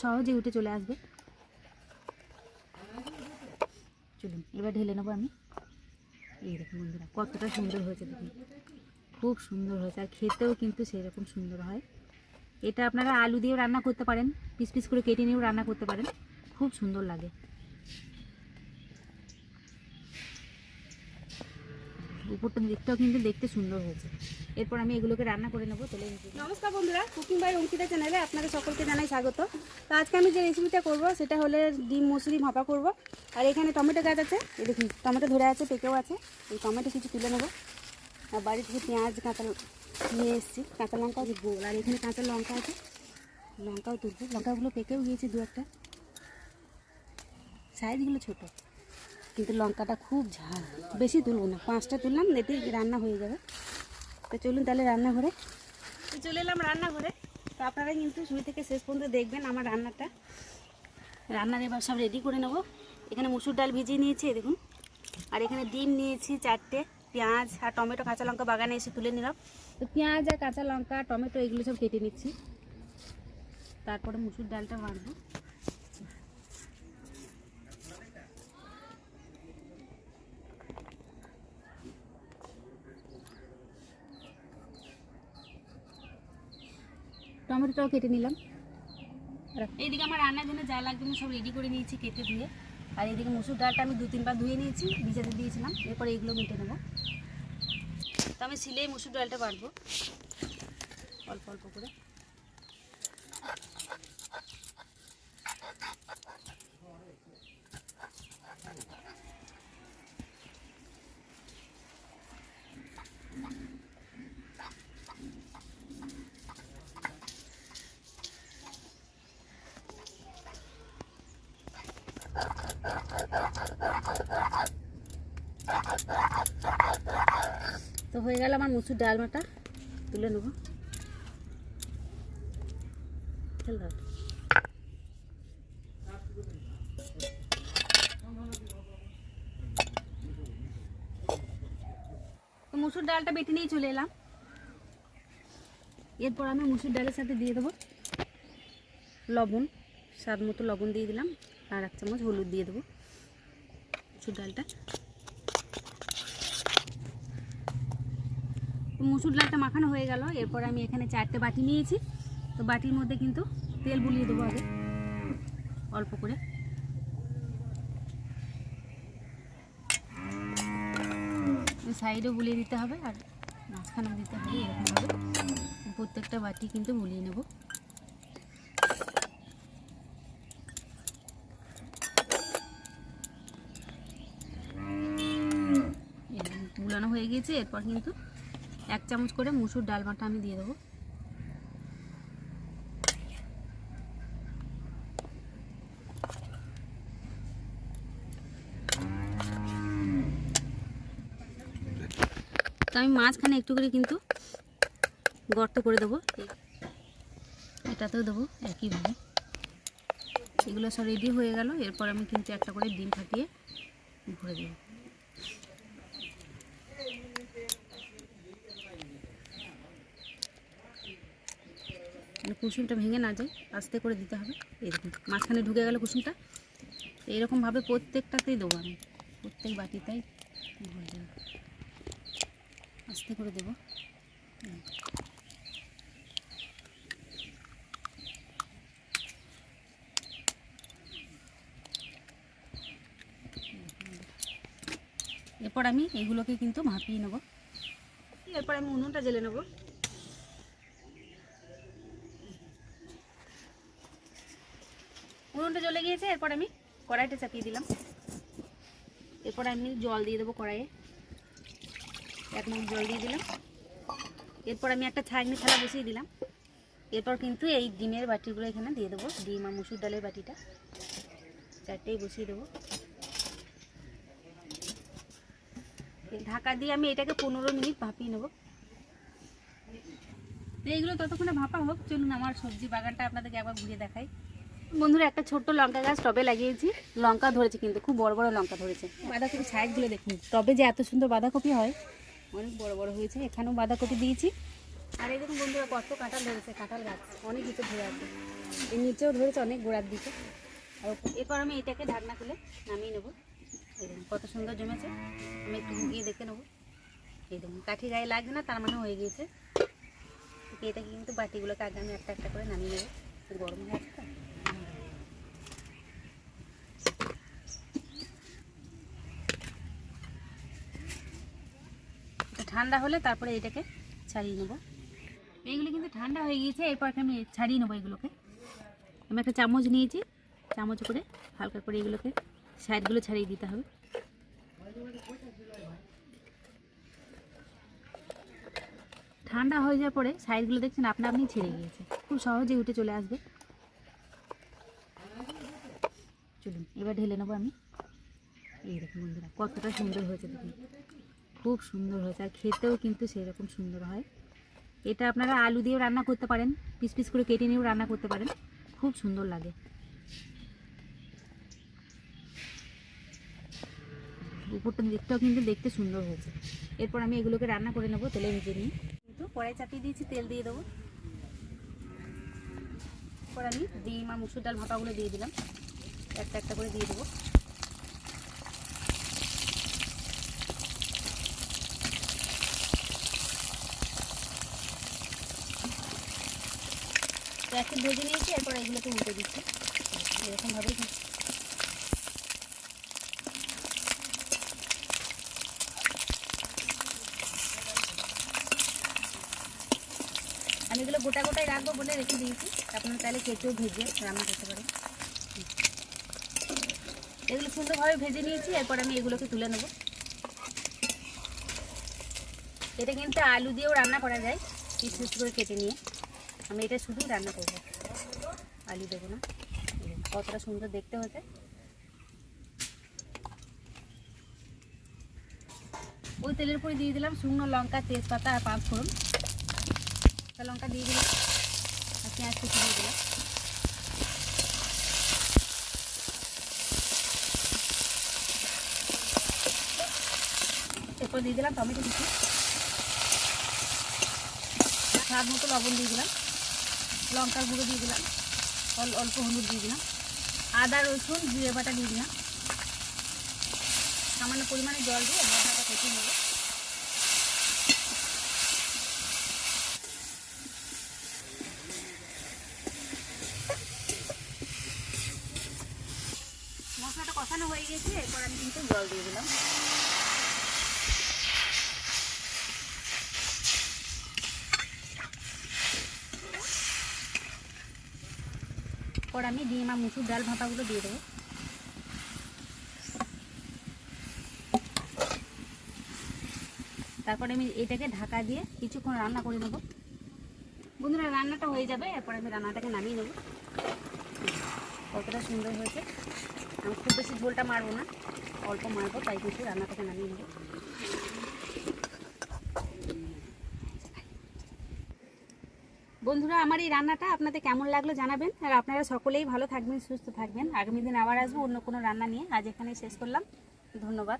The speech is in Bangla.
সহজে উঠে চলে আসবে। চলুন এবার ঢেলে নেবো আমি। এই দেখুন বন্ধুরা কতটা সুন্দর হয়েছে, দেখুন খুব সুন্দর হয়েছে, আর খেতেও কিন্তু সেই রকম সুন্দর হয়। এটা আপনারা আলু দিয়েও রান্না করতে পারেন, পিস পিস করে কেটে নিয়েও রান্না করতে পারেন, খুব সুন্দর লাগে। উপরটা দিকটাও কিন্তু দেখতে সুন্দর হয়েছে। এরপর আমি এগুলোকে রান্না করে নেবো তেলে ভেজে। নমস্কার বন্ধুরা, কুকিং বাই অঙ্কিতা চ্যানেলে আপনাদের সকলকে জানাই স্বাগত। তো আজকে আমি যে রেসিপিটা করব সেটা হলো ডিম মসুরি ভাপা করব। আর এখানে টমেটো গাছ আছে, এই দেখুন টমেটো ধরে আছে, পেকেও আছে। এই টমেটো কিছু তুলে নেবো। আর বাড়ি থেকে পেঁয়াজ কাঁচা নিয়ে এসেছি, কাঁচা লঙ্কাও তুলবো। আর এখানে কাঁচা লঙ্কা আছে, লঙ্কাও তুলবো। লঙ্কাগুলো পেকেও গিয়েছে দু একটা, সাইজগুলো ছোট, কিন্তু লঙ্কাটা খুব ঝাল। বেশি তুলবো না, 5টা তুললাম, এতে রান্না হয়ে যাবে। তো চলুন তাহলে রান্নাঘরে। তো চলে এলাম রান্নাঘরে। তো আপনারা কিন্তু শুরু থেকে শেষ পর্যন্ত দেখবেন আমার রান্নাটা। রান্নার এবার সব রেডি করে নেব। এখানে মুসুর ডাল ভিজিয়ে নিয়েছি দেখুন, আর এখানে ডিম নিয়েছি 4টে, পেঁয়াজ আর টমেটো কাঁচা লঙ্কা বাগানে এসে তুলে নিলাম। তো পেঁয়াজ আর কাঁচা লঙ্কা টমেটো এগুলো সব কেটে নিচ্ছি, তারপরে মুসুর ডালটা বাড়বো। টমেটোটাও কেটে নিলাম। এইদিকে আমার রান্নার জন্য যা লাগবে সব রেডি করে নিয়েছি কেটে ধুয়ে। আর এইদিকে মুসুর ডালটা আমি 2-3 বার ধুয়ে নিয়েছি, ভিজাতে দিয়েছিলাম। এরপরে এইগুলো মেটে নেব। তো আমি সিলেই মুসুর ডালটা বাড়বো অল্প অল্প করে। তো হয়ে গেল আমার মুসুর ডাল বাটা, তুলে নেব। তো মুসুর ডালটা বেটে নিয়ে চলে এলাম। এরপর আমি মুসুর ডালের সাথে দিয়ে দেবো লবণ, স্বাদ মতো লবণ দিয়ে দিলাম, আর 1 চামচ হলুদ দিয়ে দেবো। মুসুর ডালটা, মুসুর ডালটা মাখানো হয়ে গেল। এরপর আমি এখানে 4টে বাটি নিয়েছি। তো বাটির মধ্যে কিন্তু তেল বুলিয়ে দেবো আগে অল্প করে। সাইডেও বুলিয়ে দিতে হবে আর মাঝখানেও দিতে হবে, এরকমভাবে প্রত্যেকটা বাটি কিন্তু বুলিয়ে নেব। বুলানো হয়ে গিয়েছে। এরপর কিন্তু 1 চামচ করে মুসুর ডাল বাটা আমি দিয়ে দেবো। তো আমি মাঝখানে একটু করে কিন্তু গর্ত করে দেবো, এটাতেও দেবো একইভাবে। এগুলো সব রেডি হয়ে গেল। এরপর আমি কিন্তু একটা করে ডিম ফাটিয়ে ভরে দেবো। কুসুমটা ভেঙে না যায়, আস্তে করে দিতে হবে। এই দেখুন মাঝখানে ঢুকে গেল কুসুমটা। এইরকমভাবে প্রত্যেকটাতেই দেবো আমি, প্রত্যেক বাটিটাই ভরে দেবো, আস্তে করে দেবো। এরপর আমি এইগুলোকে কিন্তু ভাপিয়ে নেব। এরপর আমি উনুনটা জ্বেলে নেব। উনুনটা জ্বলে গিয়েছে। এরপর আমি কড়াইটা চাপিয়ে দিলাম। এরপর আমি জল দিয়ে দেবো কড়াইয়ে, 1 মগ জল দিয়ে দিলাম। এরপর আমি একটা ছাঁকনি থালা বসিয়ে দিলাম। এরপর কিন্তু এই ডিমের বাটিগুলো এখানে দিয়ে দেবো, ডিম আর মুসুর ডালের বাটিটা 4টেই বসিয়ে দেবো। ঢাকা দিয়ে আমি এটাকে 15 মিনিট ভাপিয়ে নেব। তো এইগুলো ততক্ষণে ভাপা হোক। চলুন আমার সবজি বাগানটা আপনাদেরকে একবার ঘুরিয়ে দেখাই। বন্ধুরা একটা ছোট্ট লঙ্কা গাছ টবে লাগিয়েছি, লঙ্কা ধরেছে, কিন্তু খুব বড় বড় লঙ্কা ধরেছে। বাঁধাকপি সাইজগুলো দেখুন, টবে যে এত সুন্দর বাঁধাকপি হয়, অনেক বড় বড় হয়েছে। এখানেও বাঁধাকপি দিয়েছি, আর এই দেখুন বন্ধুরা কত কাঁঠাল ধরেছে, কাঁঠাল গাছ অনেক কিছু ধরে আছে, এর নিচেও ধরেছে অনেক গোড়ার দিকে। আর এরপর আমি এটাকে ঢাকনা খুলে নামিয়ে নেবো। এই দেখুন কত সুন্দর জমেছে, আমি একটু গিয়ে দেখে নেবো। এই দেখুন কাঠি গায়ে লাগছে না, তার মানে হয়ে গিয়েছে। এটাকে কিন্তু বাটিগুলোকে আগে আমি একটা একটা করে নামিয়ে নেবো, গরম হয়ে আছে তো। ঠান্ডা হলে তারপরে এটাকে ছাড়িয়ে নেবো। এইগুলো কিন্তু ঠান্ডা হয়ে গিয়েছে, এরপর আমি ছাড়িয়ে নেবো এগুলোকে। আমি একটা চামচ নিয়েছি, চামচ করে হালকা করে এগুলোকে সাইডগুলো ছাড়িয়ে দিতে হবে। ঠান্ডা হয়ে যাওয়ার পরে সাইডগুলো দেখছেন আপনা আপনি ছেড়ে গিয়েছে, খুব সহজে উঠে চলে আসবে। চলুন এবার ঢেলে নেবো আমি। এই দেখুন বন্ধুরা কতটা সুন্দর হয়েছে, দেখুন খুব সুন্দর হয়েছে, আর খেতেও কিন্তু সেই রকম সুন্দর হয়। এটা আপনারা আলু দিয়েও রান্না করতে পারেন, পিস পিস করে কেটে নিয়েও রান্না করতে পারেন, খুব সুন্দর লাগে। উপরটা দিকটাও কিন্তু দেখতে সুন্দর হয়েছে। এরপর আমি এগুলোকে রান্না করে নেবো, তেলে ভেজে নিই। কিন্তু কড়াই চাপিয়ে দিয়েছি, তেল দিয়ে দেবো। এরপর আমি ডিম আর মুসুর ডাল ভাপাগুলো দিয়ে দিলাম, একটা একটা করে দিয়ে দেবো। একটু ভেজে নিয়েছি, এরপর এগুলোকে উল্টে দিচ্ছি এরকমভাবেই। আমি এগুলো গোটা গোটাই রাখবো বলে রেখে দিয়েছি, আপনারা তাহলে কেটেও ভেজে রান্না করতে পারেন। এগুলো সুন্দরভাবে ভেজে নিয়েছি, এরপর আমি এগুলোকে তুলে নেব। এটা কিন্তু আলু দিয়েও রান্না করা যায়, পিস পিস করে কেটে নিয়ে। আমি এটা শুধুই রান্না করব, আলু দেবো না। কতটা সুন্দর দেখতে হচ্ছে। ওই তেলের উপরে দিয়ে দিলাম শুকনো লঙ্কা, তেজপাতা আর 5 ফোড়ন। লঙ্কা দিয়ে দিলাম আর পেঁয়াজ কুচি দিয়ে দিলাম। এরপর দিয়ে দিলাম টমেটো কুচি, স্বাদ মতো লবণ দিয়ে দিলাম, লঙ্কার গুঁড়ো দিয়ে দিলাম, অল্প হলুদ দিয়ে দিলাম, আদা রসুন জিরে বাটা দিয়ে দিলাম। সামান্য পরিমাণে জল দিয়ে মশলাটা কষিয়ে নেব। মশলাটা কষানো হয়ে গেছে, এরপর আমি কিন্তু জল দিয়ে দিলাম। এরপর আমি ডিম আর মুসুর ডাল ভাপাগুলো দিয়ে দেবো। তারপরে আমি এটাকে ঢাকা দিয়ে কিছুক্ষণ রান্না করে নেব। বন্ধুরা রান্নাটা হয়ে যাবে, এরপর আমি রান্নাটাকে নামিয়ে নেব। কতটা সুন্দর হয়েছে। আমি খুব বেশি ঝোলটা মারবো না, অল্প মারবো, তাই কিন্তু রান্নাটাকে নামিয়ে নেব। বন্ধুরা আমার এই রান্নাটা আপনাদের কেমন লাগলো জানাবেন, আর আপনারা সকলেই ভালো থাকবেন, সুস্থ থাকবেন। আগামী দিন আবার আসবো অন্য কোনো রান্না নিয়ে। আজ এখানে শেষ করলাম, ধন্যবাদ।